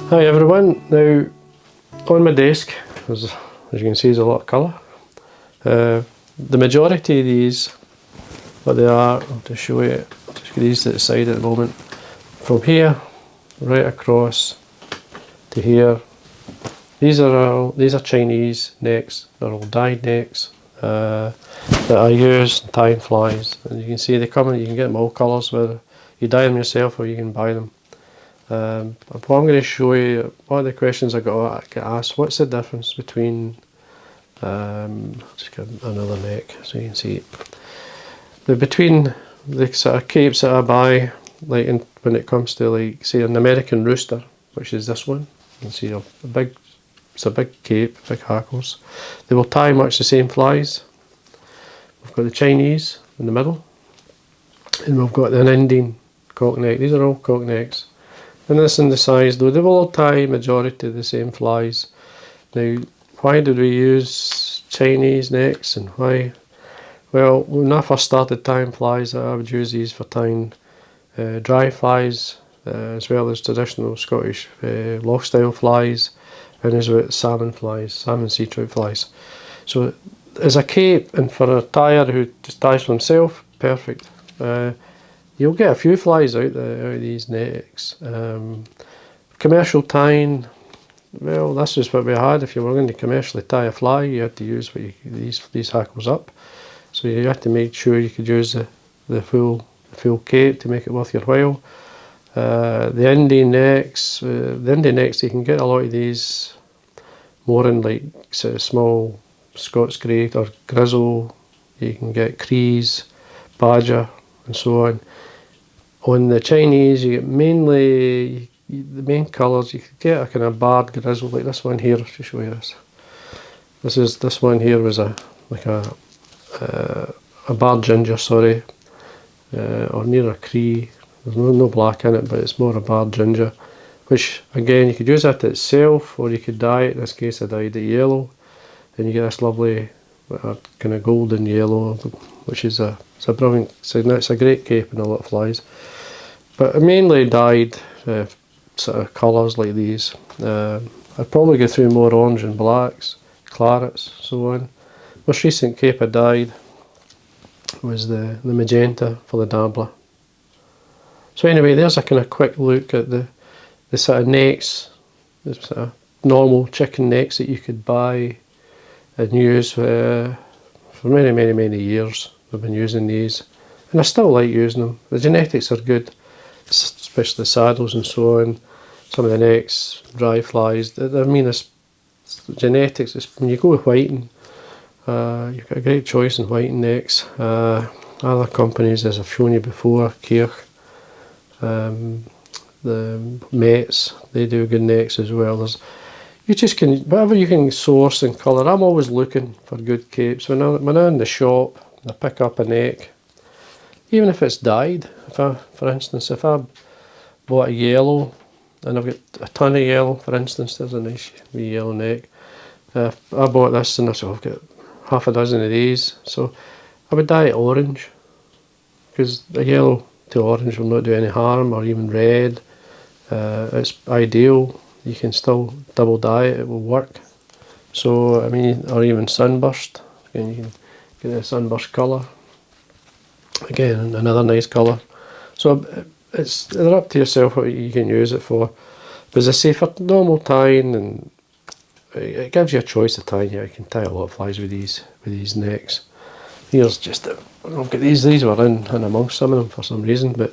Hi everyone, now on my desk, as you can see, there's a lot of colour. The majority of these, what they are, I'll just show you, just get these to the side at the moment. From here, right across to here, these are Chinese necks, they're all dyed necks that I use in tying flies. And you can see they come in, you can get them all colours, whether you dye them yourself or you can buy them. What I'm going to show you, one of the questions I get asked, what's the difference between, I'll just get another neck so you can see it. Between the sort of capes that I buy, like when it comes to, like, say, an American Rooster, which is this one, you can see it's a big cape, big hackles. They will tie much the same flies. We've got the Chinese in the middle, and we've got an Indian cock neck. These are all cock necks. And this in the size, though, they will all tie majority of the same flies. Now, why did we use Chinese necks and why? Well, when I first started tying flies, I would use these for tying dry flies, as well as traditional Scottish loch style flies, and as well as salmon flies, salmon sea trout flies. So, as a cape and for a tyer who just ties for himself, perfect. You'll get a few flies out of these necks. Commercial tying, well, that's just what we had. If you were going to commercially tie a fly, you had to use these hackles up. So you had to make sure you could use the full cape to make it worth your while. The Indian necks, you can get a lot of these more in like sort of small Scots grey or grizzle. You can get Crees, Badger, and so on. On the Chinese, you get mainly the main colours. You could get a kind of barred grizzle like this one here. To show you this. This one here was a barred ginger, sorry, or near a Cree. There's no black in it, but it's more a barred ginger. Which again, you could use that itself, or you could dye it. In this case, I dyed it yellow, and you get this lovely kind of golden yellow, which is it's a brilliant. It's a great cape in a lot of flies. But I mainly dyed sort of colours like these. I'd probably go through more orange and blacks, clarets, so on. Most recent cape I dyed was the magenta for the dabbler. So anyway, there's a kind of quick look at the sort of necks, the sort of normal chicken necks that you could buy and use for many years. I've been using these, and I still like using them. The genetics are good, especially the saddles and so on. Some of the necks, dry flies. I mean, it's genetics. When you go with whiting, you've got a great choice in whiting necks. Other companies, as I've shown you before, Kirch, the Mets, they do good necks as well. You just can, whatever you can source in colour. I'm always looking for good capes. When I'm in the shop, I pick up a neck, even if it's dyed. For instance, if I bought a yellow, and I've got a ton of yellow, for instance, there's a nice wee yellow neck. I bought this, and I've got half a dozen of these, so I would dye it orange, because a yellow to orange will not do any harm, or even red. It's ideal. You can still double dye it, it will work. So, I mean, or even sunburst, and you can get a sunburst colour. Again, another nice colour. So they're up to yourself what you can use it for. But as I say, for normal tying, and it gives you a choice of tying. You can tie a lot of flies with these necks. Here's just I've got these were in amongst some of them for some reason, but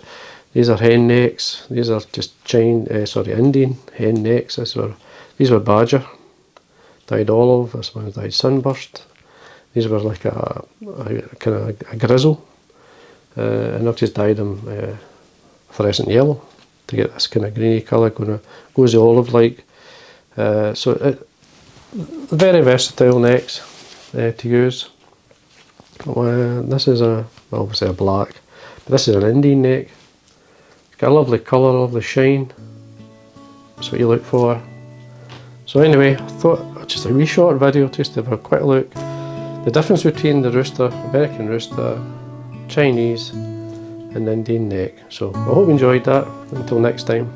these are hen necks. These are just Indian hen necks. These were badger, dyed olive. This one was dyed sunburst. These were like a kind of a grizzle, and I've just dyed them fluorescent yellow to get this kind of greeny colour. Goes the olive like. So very versatile necks to use. This is obviously a black, but this is an Indian neck. It's got a lovely colour, lovely shine. That's what you look for. So anyway, I thought just a wee short video just to have a quick look. The difference between the rooster, American Rooster, Chinese and Indian neck. So I hope you enjoyed that. Until next time.